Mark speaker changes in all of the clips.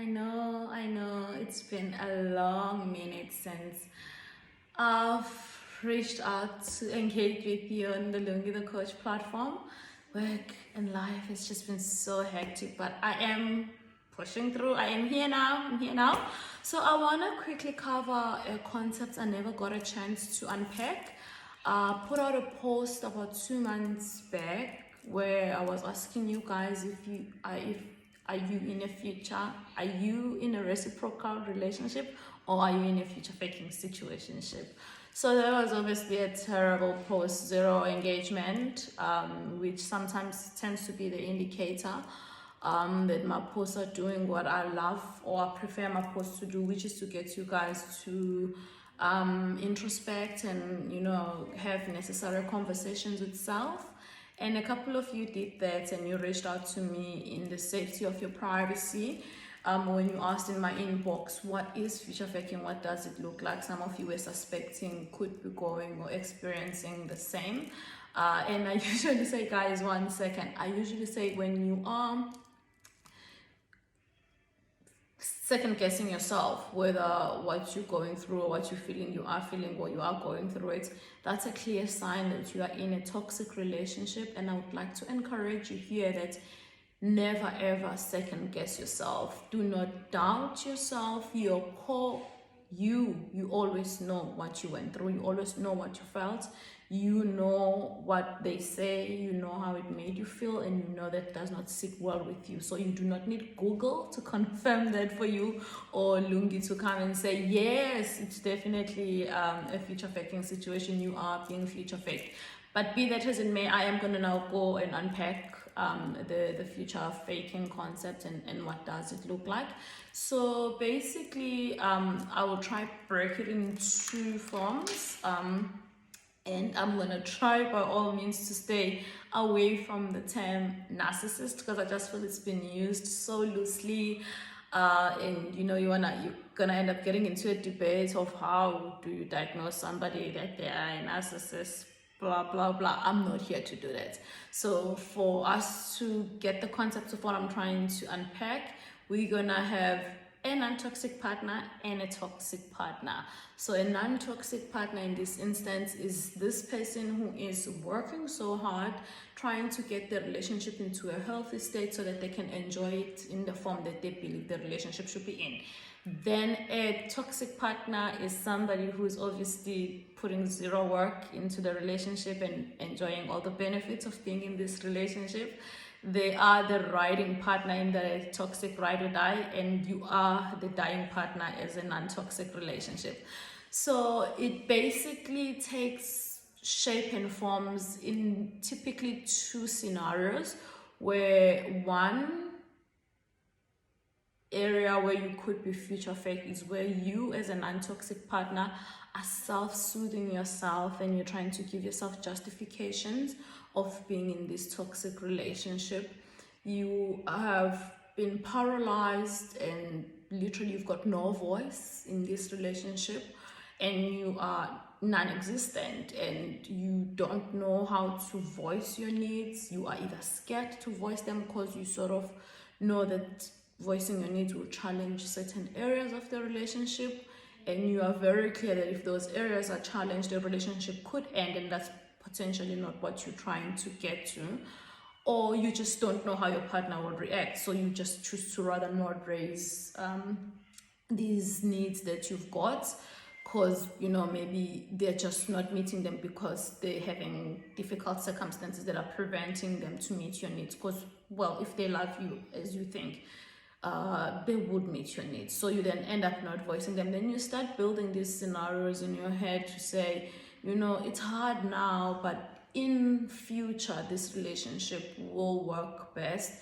Speaker 1: I know. It's been a long minute since I've reached out to engage with you on the Lungi the Coach platform. Work and life has just been so hectic, but I am pushing through. I am here now. I'm here now. So I want to quickly cover a concept I never got a chance to unpack. Put out a post about 2 months back where I was asking you guys if are you in a future, are you in a reciprocal relationship, or are you in a future faking situationship? So there was obviously a terrible post, zero engagement, which sometimes tends to be the indicator that my posts are doing what I love or I prefer my posts to do, which is to get you guys to introspect and have necessary conversations with self. And a couple of you did that, and you reached out to me in the safety of your privacy. When you asked in my inbox, what is future faking? What does it look like? Some of you were suspecting, could be going or experiencing the same. And I usually say, guys, 1 second. I usually say when you are second guessing yourself whether what you're going through or what you're feeling, you are feeling or you are going through it, that's a clear sign that you are in a toxic relationship. And I would like to encourage you here that never ever second guess yourself. Do not doubt yourself. Your core you always know what you went through, you always know what you felt, you know what they say, you know how it made you feel, and you know that does not sit well with you. So you do not need Google to confirm that for you, or Lungi to come and say yes, it's definitely a future faking situation, you are being future faked. But be that as it may, I am going to now go and unpack the future faking concept and what does it look like. So basically, I will try break it in two forms. And I'm going to try by all means to stay away from the term narcissist, because I just feel it's been used so loosely. And you're gonna end up getting into a debate of how do you diagnose somebody that they are a narcissist, blah blah blah. I'm not here to do that. So for us to get the concept of what I'm trying to unpack, we're gonna have a non-toxic partner and a toxic partner. So a non-toxic partner in this instance is this person who is working so hard trying to get the relationship into a healthy state so that they can enjoy it in the form that they believe the relationship should be in. Then a toxic partner is somebody who is obviously putting zero work into the relationship and enjoying all the benefits of being in this relationship. They are the riding partner in the toxic ride or die, and you are the dying partner as a non-toxic relationship. So it basically takes shape and forms in typically two scenarios, where one area where you could be future fake is where you as a non-toxic partner are self-soothing yourself and you're trying to give yourself justifications of being in this toxic relationship. You have been paralyzed and literally you've got no voice in this relationship, and you are non-existent and you don't know how to voice your needs. You are either scared to voice them because you sort of know that voicing your needs will challenge certain areas of the relationship, and you are very clear that if those areas are challenged, the relationship could end, and that's potentially not what you're trying to get to. Or you just don't know how your partner will react, so you just choose to rather not raise these needs that you've got, because maybe they're just not meeting them because they're having difficult circumstances that are preventing them to meet your needs. Because, well, if they love you as you think, they would meet your needs. So you then end up not voicing them. Then you start building these scenarios in your head to say, it's hard now, but in future this relationship will work best.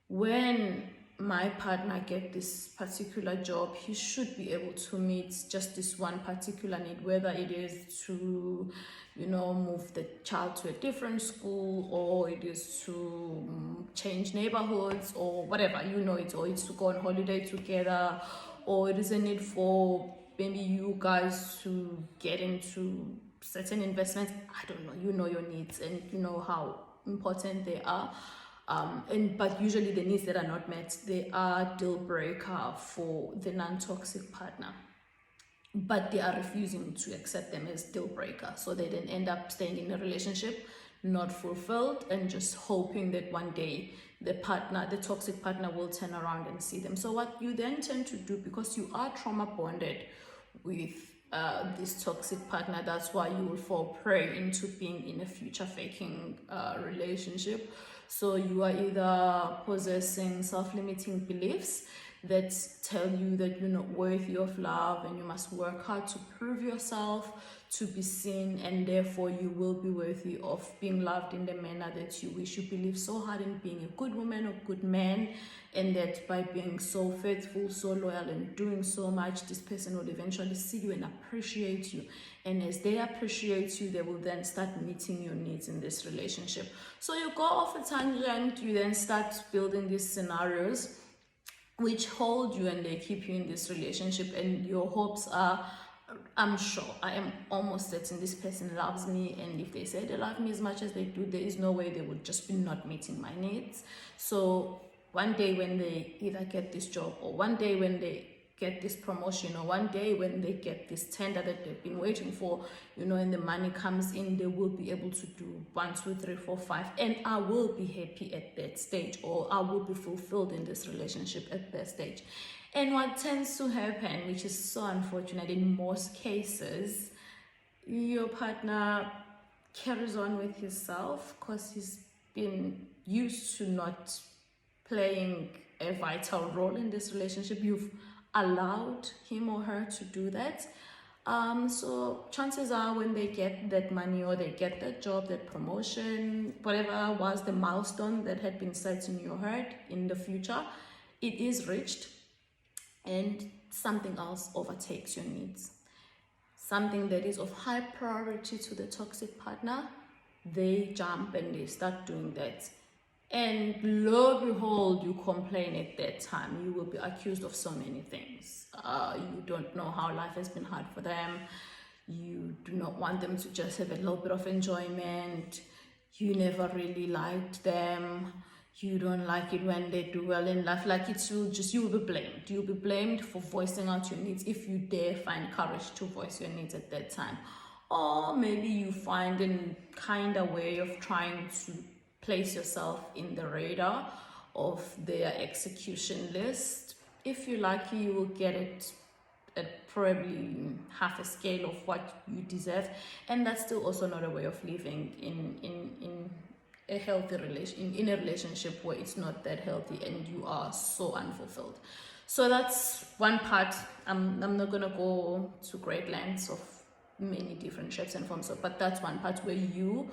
Speaker 1: When my partner get this particular job, he should be able to meet just this one particular need, whether it is to move the child to a different school, or it is to change neighborhoods, or whatever, or it's to go on holiday together, or it is a need for maybe you guys to get into certain investments. I don't know, your needs and you know how important they are. But usually the needs that are not met, they are deal breaker for the non-toxic partner, but they are refusing to accept them as deal breaker. So they then end up staying in a relationship not fulfilled and just hoping that one day the toxic partner will turn around and see them. So what you then tend to do, because you are trauma bonded with this toxic partner, that's why you will fall prey into being in a future faking relationship. So you are either possessing self-limiting beliefs that tell you that you're not worthy of love and you must work hard to prove yourself, to be seen, and therefore you will be worthy of being loved in the manner that you wish. You believe so hard in being a good woman or good man, and that by being so faithful, so loyal, and doing so much, this person will eventually see you and appreciate you. And as they appreciate you, they will then start meeting your needs in this relationship. So you go off a tangent, you then start building these scenarios which hold you and they keep you in this relationship, and your hopes are, I'm sure, I am almost certain this person loves me, and if they say they love me as much as they do, there is no way they would just be not meeting my needs. So one day when they either get this job, or one day when they get this promotion, or one day when they get this tender that they've been waiting for, and the money comes in, they will be able to do 1, 2, 3, 4, 5, and I will be happy at that stage, or I will be fulfilled in this relationship at that stage. And what tends to happen, which is so unfortunate in most cases, your partner carries on with himself because he's been used to not playing a vital role in this relationship. You've allowed him or her to do that. So chances are when they get that money, or they get that job, that promotion, whatever was the milestone that had been set in your head in the future, it is reached, and something else overtakes your needs. Something that is of high priority to the toxic partner, they jump and they start doing that. And lo and behold, you complain at that time. You will be accused of so many things. You don't know how life has been hard for them. You do not want them to just have a little bit of enjoyment. You never really liked them. You don't like it when they do well in life. Like you will be blamed. You'll be blamed for voicing out your needs if you dare find courage to voice your needs at that time. Or maybe you find a kind of way of trying to place yourself in the radar of their execution list. If you're lucky, you will get it at probably half a scale of what you deserve, and that's still also not a way of living in a healthy relation, in a relationship where it's not that healthy and you are so unfulfilled. So that's one part. I'm not gonna go to great lengths of many different shapes and forms, but that's one part where you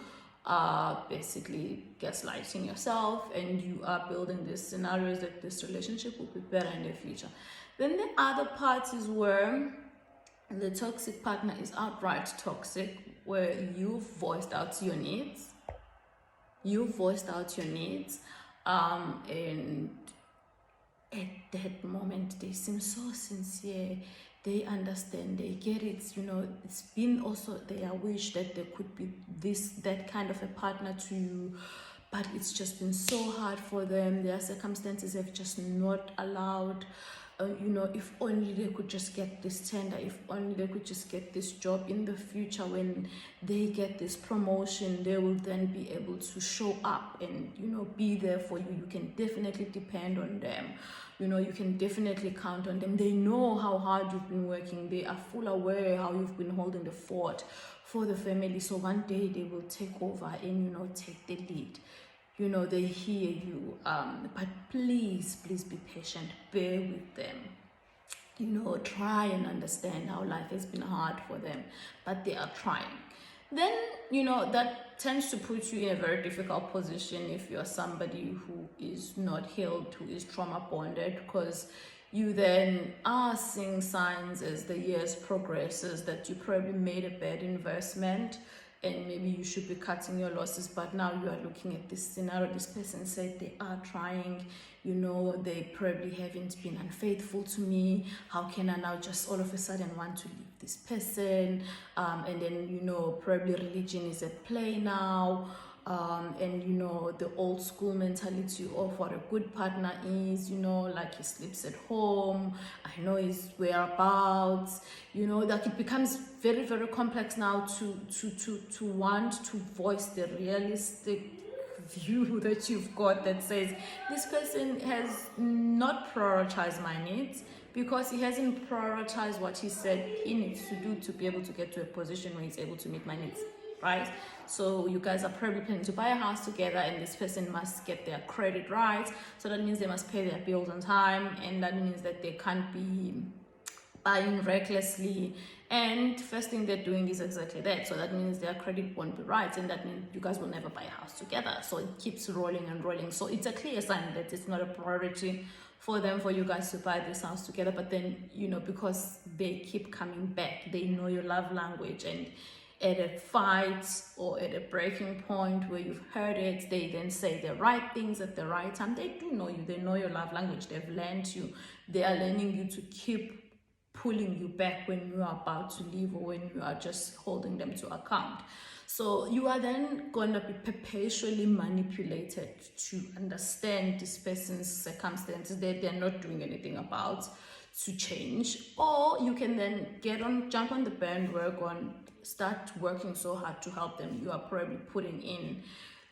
Speaker 1: are basically gaslighting yourself, and you are building these scenarios that this relationship will be better in the future. Then the other part is where the toxic partner is outright toxic, where you voiced out your needs. And at that moment they seem so sincere. They understand, they get it, it's been also their wish that there could be that kind of a partner to you, but it's just been so hard for them. Their circumstances have just not allowed. If only they could just get this tender, if only they could just get this job in the future, when they get this promotion, they will then be able to show up and, be there for you. You can definitely depend on them. You can definitely count on them. They know how hard you've been working. They are full aware how you've been holding the fort for the family. So one day they will take over and, take the lead. They hear you, but please be patient, bear with them. Try and understand how life has been hard for them, but they are trying. Then, that tends to put you in a very difficult position if you're somebody who is not healed, who is trauma bonded, because you then are seeing signs as the years progresses that you probably made a bad investment, and maybe you should be cutting your losses, but now you are looking at this scenario. This person said they are trying, they probably haven't been unfaithful to me. How can I now just all of a sudden want to leave this person? And then, probably religion is at play now. and you know, the old school mentality of what a good partner is, you know, like he sleeps at home, I know his whereabouts, you know, like it becomes very, very complex now to want to voice the realistic view that you've got that says this person has not prioritized my needs because he hasn't prioritized what he said he needs to do to be able to get to a position where he's able to meet my needs, right? So you guys are probably planning to buy a house together, and this person must get their credit right, so that means they must pay their bills on time, and that means that they can't be buying recklessly, and first thing they're doing is exactly that. So that means their credit won't be right, and that means you guys will never buy a house together. So it keeps rolling and rolling. So it's a clear sign that it's not a priority for them, for you guys to buy this house together. But then, you know, because they keep coming back, they know your love language, and at a fight or at a breaking point where you've heard it, they then say the right things at the right time. They do know you, they know your love language, they've learned you, they are learning you to keep pulling you back when you are about to leave, or when you are just holding them to account. So you are then going to be perpetually manipulated to understand this person's circumstances that they're not doing anything about, to change. Or you can then jump on the bandwagon, start working so hard to help them. You are probably putting in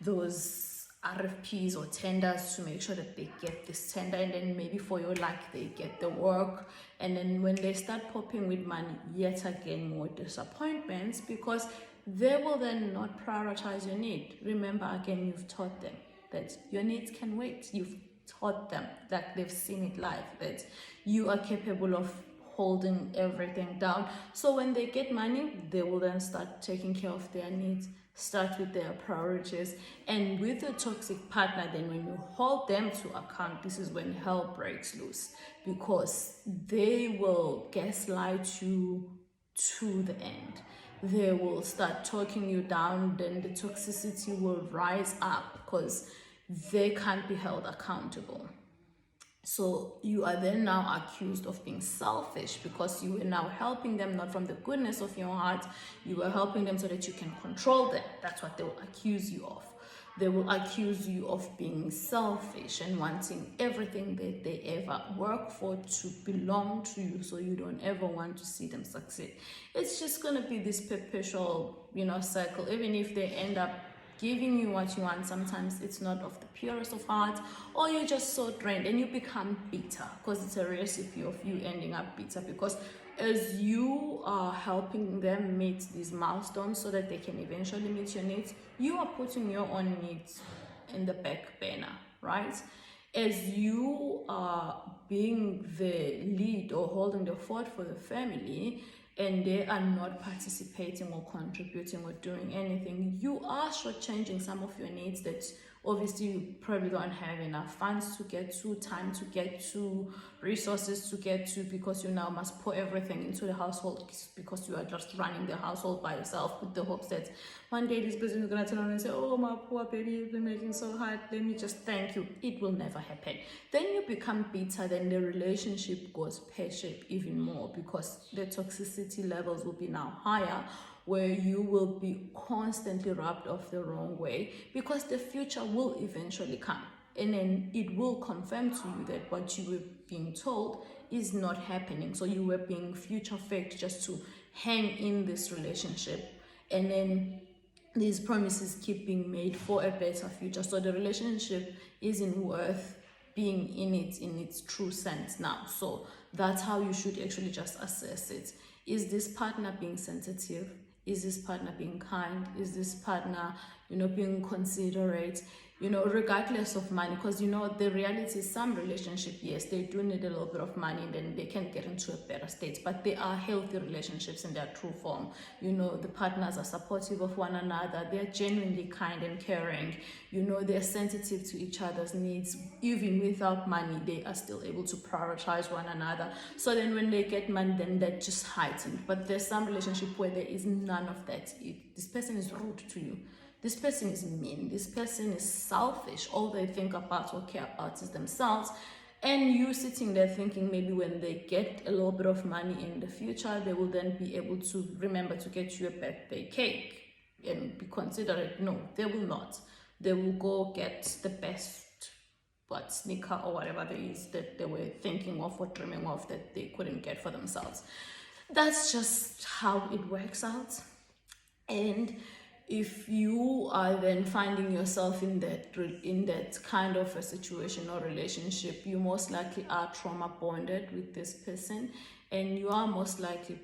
Speaker 1: those RFPs or tenders to make sure that they get this tender, and then maybe for your luck they get the work, and then when they start popping with money, yet again more disappointments, because they will then not prioritize your need. Remember, again, you've taught them that your needs can wait. You've taught them that they've seen it live, that you are capable of holding everything down. So when they get money, they will then start taking care of their needs, start with their priorities. And with a toxic partner, then when you hold them to account, this is when hell breaks loose, because they will gaslight you to the end. They will start talking you down, then the toxicity will rise up because they can't be held accountable. So you are then now accused of being selfish, because you were now helping them not from the goodness of your heart. You were helping them so that you can control them. That's what they will accuse you of. They will accuse you of being selfish and wanting everything that they ever work for to belong to you, so you don't ever want to see them succeed. It's just going to be this perpetual, you know, cycle. Even if they end up giving you what you want, sometimes it's not of the purest of heart, or you're just so drained and you become bitter, because it's a recipe of you ending up bitter. Because as you are helping them meet these milestones so that they can eventually meet your needs, you are putting your own needs in the back burner, right? As you are being the lead or holding the fort for the family, and they are not participating or contributing or doing anything, you are shortchanging some of your needs that obviously you probably don't have enough funds to get to, time to get to, resources to get to, because you now must pour everything into the household, because you are just running the household by yourself with the hopes that one day this person is going to turn around and say, oh, my poor baby, you've been making so hard, let me just thank you. It will never happen. Then you become bitter, then the relationship goes pear-shaped even more, because the toxicity levels will be now higher, where you will be constantly rubbed off the wrong way, because the future will eventually come, and then it will confirm to you that what you were being told is not happening. So you were being future faked just to hang in this relationship, and then these promises keep being made for a better future. So the relationship isn't worth being in it in its true sense now. So that's how you should actually just assess it. Is this partner being sensitive? Is this partner being kind? Is this partner, you know, being considerate? You know, regardless of money, because, you know, the reality is some relationship, yes, they do need a little bit of money, and then they can get into a better state, but they are healthy relationships in their true form. You know, the partners are supportive of one another, they're genuinely kind and caring, you know, they're sensitive to each other's needs. Even without money, they are still able to prioritize one another. So then when they get money, then that just heightened. But there's some relationship where there is none of that. This person is rude to you, this person is mean, this person is selfish, all they think about or care about is themselves, and you sitting there thinking maybe when they get a little bit of money in the future, they will then be able to remember to get you a birthday cake. and be considerate. No, they will not. They will go get the best sneaker or whatever there is that they were thinking of or dreaming of that they couldn't get for themselves. That's just how it works out. And if you are then finding yourself in that kind of a situation or relationship, you most likely are trauma bonded with this person, and you are most likely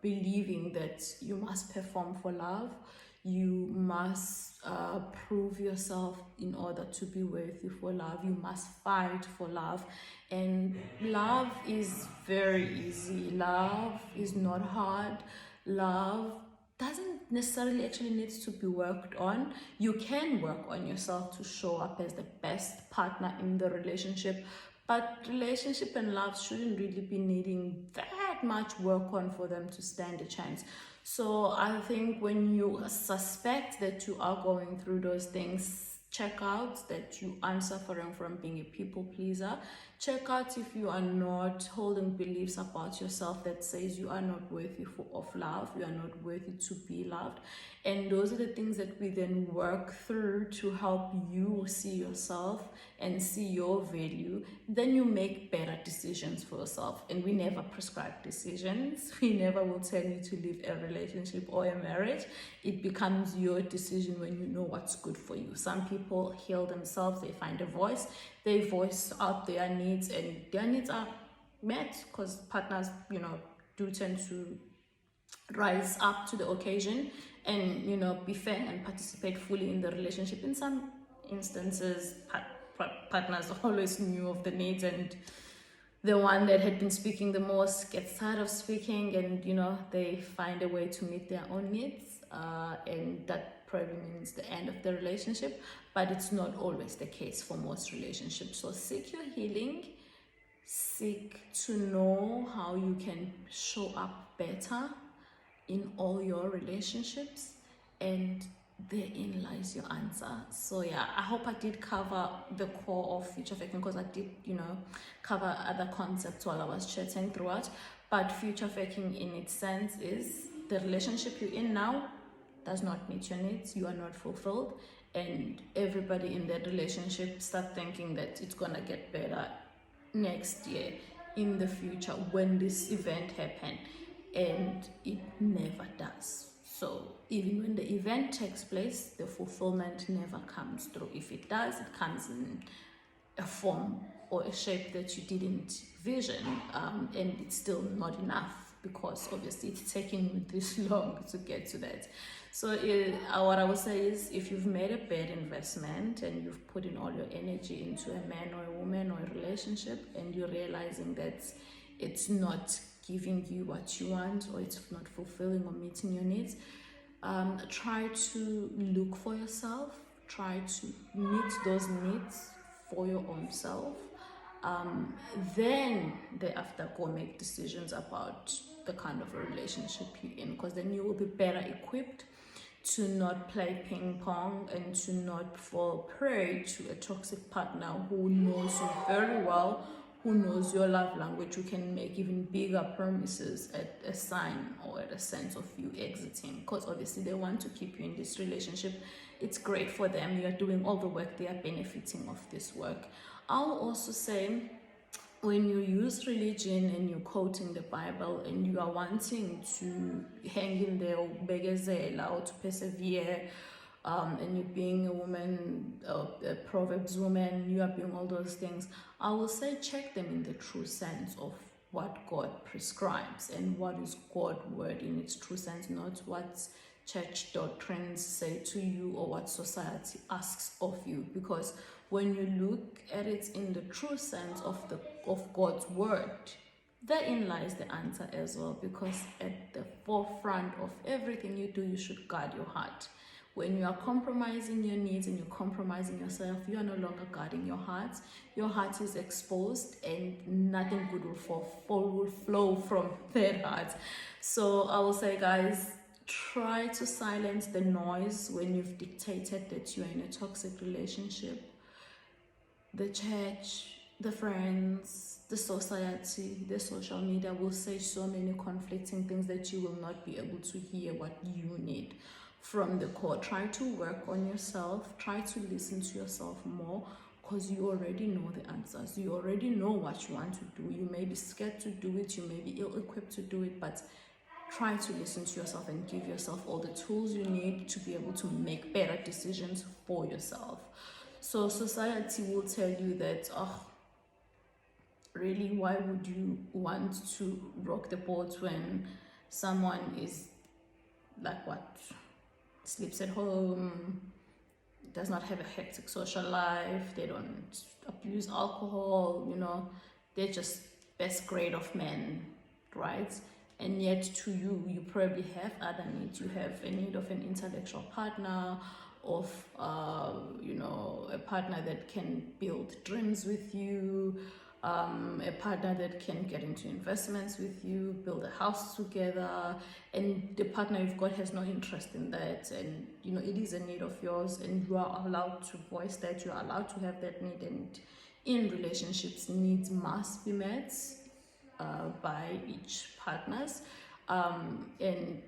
Speaker 1: believing that you must perform for love. You must prove yourself in order to be worthy for love. You must fight for love. And love is very easy. Love is not hard. Love doesn't necessarily actually need to be worked on. You can work on yourself to show up as the best partner in the relationship, but relationship and love shouldn't really be needing that much work on for them to stand a chance. So I think when you suspect that you are going through those things, check out that you aren't suffering from being a people pleaser. Check out if you are not holding beliefs about yourself that says you are not worthy of love, you are not worthy to be loved. And those are the things that we then work through to help you see yourself and see your value. Then you make better decisions for yourself. And we never prescribe decisions. We never will tell you to leave a relationship or a marriage. It becomes your decision when you know what's good for you. Some people heal themselves, they find a voice, they voice out their needs, and their needs are met because partners, do tend to rise up to the occasion and be fair and participate fully in the relationship. In some instances, partners always knew of the needs, and the one that had been speaking the most gets tired of speaking, and they find a way to meet their own needs, and that probably means the end of the relationship. But it's not always the case for most relationships. So seek your healing, seek to know how you can show up better in all your relationships, and therein lies your answer. So yeah, I hope I did cover the core of future faking, because I did cover other concepts while I was chatting throughout. But future faking in its sense is the relationship you're in now does not meet your needs, you are not fulfilled, and everybody in that relationship start thinking that it's gonna get better next year, in the future, when this event happens, and it never does. So even when the event takes place, the fulfillment never comes through. If it does, it comes in a form or a shape that you didn't vision, and it's still not enough, because obviously it's taking you this long to get to that. So what I would say is, if you've made a bad investment and you've put in all your energy into a man or a woman or a relationship, and you're realizing that it's not giving you what you want, or it's not fulfilling or meeting your needs, try to look for yourself, try to meet those needs for your own self. Then thereafter, go make decisions about the kind of a relationship you're in, because then you will be better equipped to not play ping pong and to not fall prey to a toxic partner who knows you very well, who knows your love language, who can make even bigger promises at a sign or at a sense of you exiting, because obviously they want to keep you in this relationship. It's great for them, you're doing all the work, they are benefiting of this work. I'll also say, when you use religion and you're quoting the Bible and you are wanting to hang in there, or begezela, or to persevere, and you're being a woman, a Proverbs woman, you are being all those things, I will say check them in the true sense of what God prescribes and what is God's word in its true sense, not what church doctrines say to you or what society asks of you. Because when you look at it in the true sense of God's word, therein lies the answer as well. Because at the forefront of everything you do, you should guard your heart. When you are compromising your needs and you're compromising yourself, you are no longer guarding your heart. Your heart is exposed, and nothing good will flow from that heart. So I will say, guys, try to silence the noise when you've dictated that you're in a toxic relationship. The church, the friends, the society, the social media will say so many conflicting things that you will not be able to hear what you need from the core. Try to work on yourself, try to listen to yourself more, because you already know the answers. You already know what you want to do. You may be scared to do it, you may be ill-equipped to do it, but try to listen to yourself and give yourself all the tools you need to be able to make better decisions for yourself. So society will tell you that, oh, really, why would you want to rock the boat when someone is like what? Sleeps at home, does not have a hectic social life, they don't abuse alcohol, they're just best grade of men, right? And yet to you, you probably have other needs. You have a need of an intellectual partner, of a partner that can build dreams with you, a partner that can get into investments with you, build a house together, and the partner you've got has no interest in that, and it is a need of yours, and you are allowed to voice that, you are allowed to have that need. And in relationships, needs must be met by each partners, and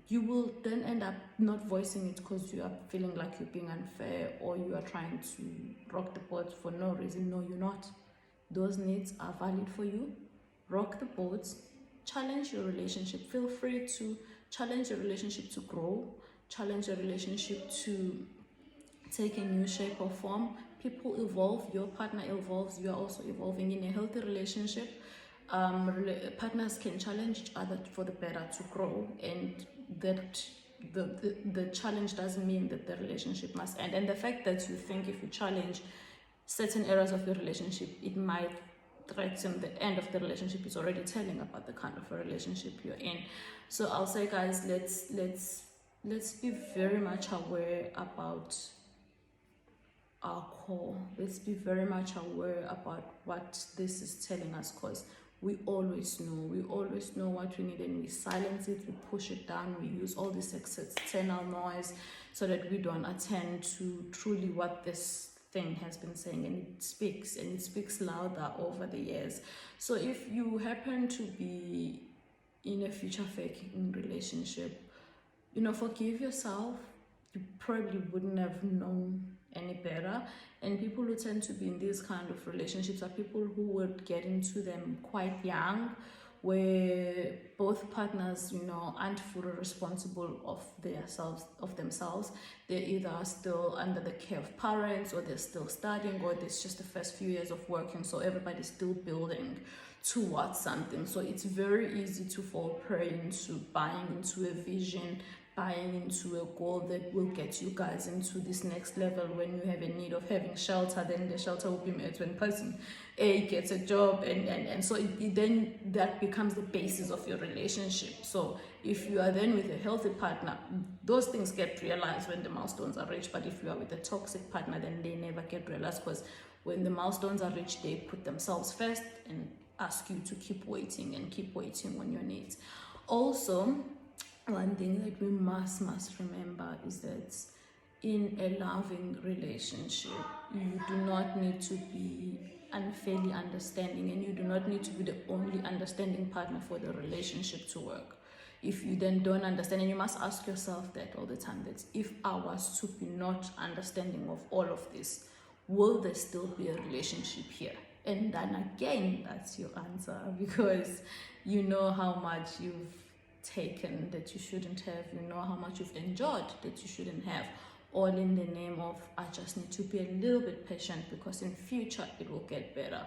Speaker 1: you will then end up not voicing it because you are feeling like you're being unfair, or you are trying to rock the boat for no reason. No, you're not. Those needs are valid for you. Rock the boat, challenge your relationship. Feel free to challenge your relationship to grow, challenge your relationship to take a new shape or form. People evolve, your partner evolves, you are also evolving. In a healthy relationship, partners can challenge each other for the better, to grow, and that the challenge doesn't mean that the relationship must end. And the fact that you think if you challenge certain areas of the relationship, it might threaten the end of the relationship, is already telling about the kind of a relationship you're in. So I'll say, guys, let's be very much aware about our core. Let's be very much aware about what this is telling us, because we always know what we need, and we silence it, we push it down, we use all this external noise so that we don't attend to truly what this thing has been saying, and it speaks louder over the years. So if you happen to be in a future faking relationship, forgive yourself. You probably wouldn't have known any better. And people who tend to be in these kind of relationships are people who would get into them quite young, where both partners, aren't fully responsible of themselves. They're either still under the care of parents, or they're still studying, or it's just the first few years of working, so everybody's still building towards something. So it's very easy to fall prey into buying into a vision, buying into a goal that will get you guys into this next level. When you have a need of having shelter, then the shelter will be met when person A gets a job, and so then that becomes the basis of your relationship. So if you are then with a healthy partner, those things get realized when the milestones are reached. But if you are with a toxic partner, then they never get realized, because when the milestones are reached, they put themselves first and ask you to keep waiting on your needs. Also, one thing that we must remember is that in a loving relationship, you do not need to be unfairly understanding, and you do not need to be the only understanding partner for the relationship to work. If you then don't understand, and you must ask yourself that all the time, that if I was to be not understanding of all of this, will there still be a relationship here? And then again, that's your answer, because you know how much you've taken that you shouldn't have, how much you've enjoyed that you shouldn't have, all in the name of, I just need to be a little bit patient, because in future it will get better.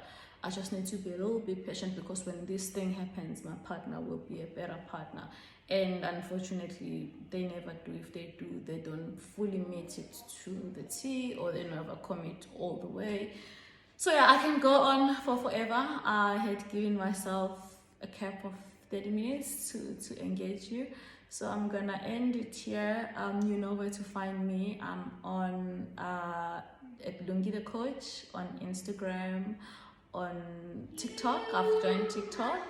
Speaker 1: I just need to be a little bit patient, because when this thing happens, my partner will be a better partner. And unfortunately, they never do. If they do, they don't fully meet it to the T, or they never commit all the way. So yeah, I can go on for forever. I had given myself a cap of 30 minutes to engage you, so I'm gonna end it here. You know where to find me. I'm on at Lungi the Coach on Instagram, on TikTok. I've joined TikTok,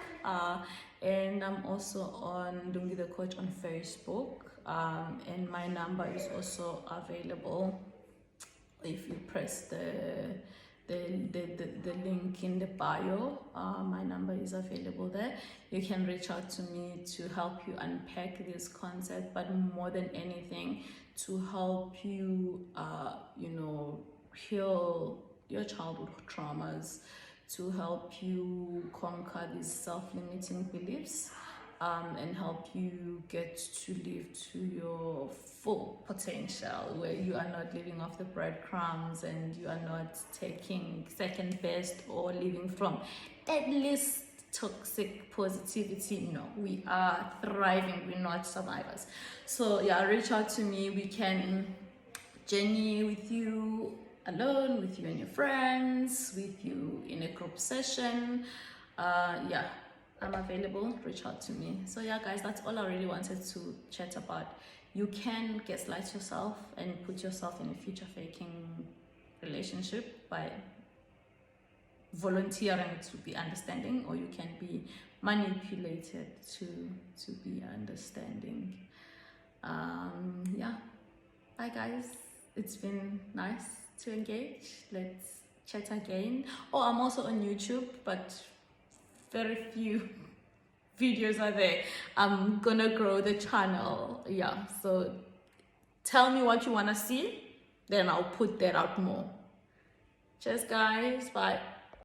Speaker 1: and I'm also on Lungi the Coach on Facebook, and my number is also available if you press the link in the bio. My number is available there. You can reach out to me to help you unpack this concept, but more than anything, to help you, heal your childhood traumas, to help you conquer these self-limiting beliefs, and help you get to live to your full potential, where you are not living off the breadcrumbs and you are not taking second best or living from that least toxic positivity. No, we are thriving, we're not survivors. So yeah, reach out to me. We can journey with you alone, with you and your friends, with you in a group session. Yeah, I'm available. Reach out to me. So yeah, guys, that's all I really wanted to chat about. You can gaslight yourself and put yourself in a future faking relationship by volunteering to be understanding, or you can be manipulated to be understanding. Yeah, bye guys, it's been nice to engage. Let's chat again. Oh, I'm also on YouTube, but very few videos are there. I'm gonna grow the channel. Yeah, so tell me what you want to see, then I'll put that out more. Cheers guys, bye.